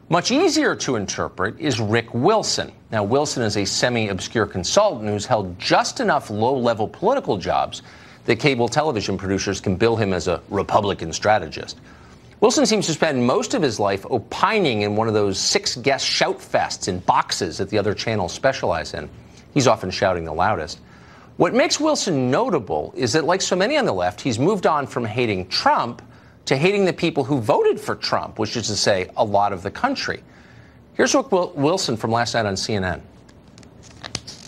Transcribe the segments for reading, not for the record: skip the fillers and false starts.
Much easier to interpret is Rick Wilson. Now, Wilson is a semi-obscure consultant who's held just enough low-level political jobs that cable television producers can bill him as a Republican strategist. Wilson seems to spend most of his life opining in one of those 6-guest shout fests in boxes that the other channels specialize in. He's often shouting the loudest. What makes Wilson notable is that, like so many on the left, he's moved on from hating Trump to hating the people who voted for Trump, which is to say, a lot of the country. Here's Rick Wilson from last night on CNN.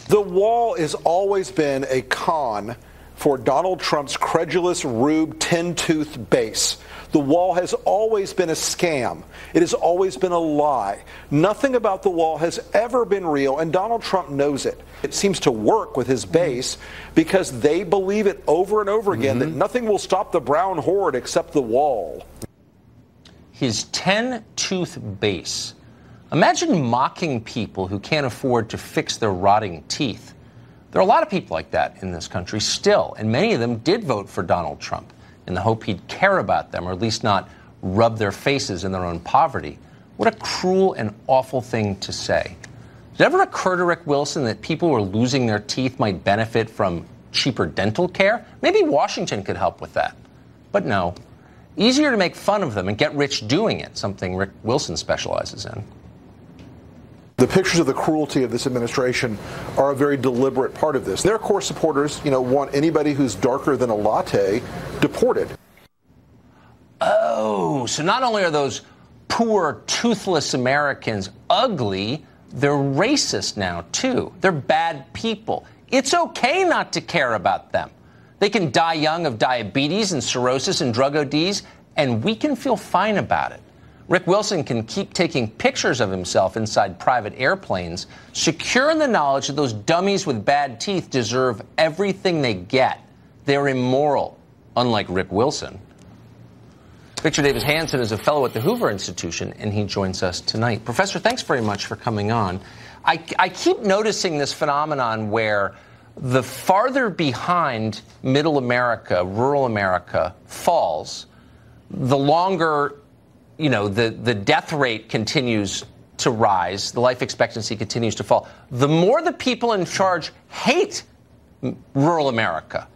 The wall has always been a con for Donald Trump's credulous, rube, tin-tooth base. The wall has always been a scam. It has always been a lie. Nothing about the wall has ever been real, and Donald Trump knows it. It seems to work with his base because they believe it over and over again that nothing will stop the brown horde except the wall. His 10-tooth base. Imagine mocking people who can't afford to fix their rotting teeth. There are a lot of people like that in this country still, and many of them did vote for Donald Trump in the hope he'd care about them, or at least not rub their faces in their own poverty. What a cruel and awful thing to say. Did it ever occur to Rick Wilson that people who are losing their teeth might benefit from cheaper dental care? Maybe Washington could help with that. But no. Easier to make fun of them and get rich doing it, something Rick Wilson specializes in. The pictures of the cruelty of this administration are a very deliberate part of this. Their core supporters, want anybody who's darker than a latte deported. Oh, so not only are those poor, toothless Americans ugly, they're racist now, too. They're bad people. It's okay not to care about them. They can die young of diabetes and cirrhosis and drug ODs, and we can feel fine about it. Rick Wilson can keep taking pictures of himself inside private airplanes, secure in the knowledge that those dummies with bad teeth deserve everything they get. They're immoral, unlike Rick Wilson. Victor Davis Hanson is a fellow at the Hoover Institution, and he joins us tonight. Professor, thanks very much for coming on. I keep noticing this phenomenon where the farther behind middle America, rural America, falls, the longer the death rate continues to rise, the life expectancy continues to fall, the more the people in charge hate rural America.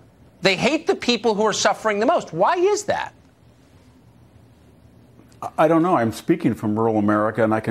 They hate the people who are suffering the most. Why is that? I don't know. I'm speaking from rural America, and I can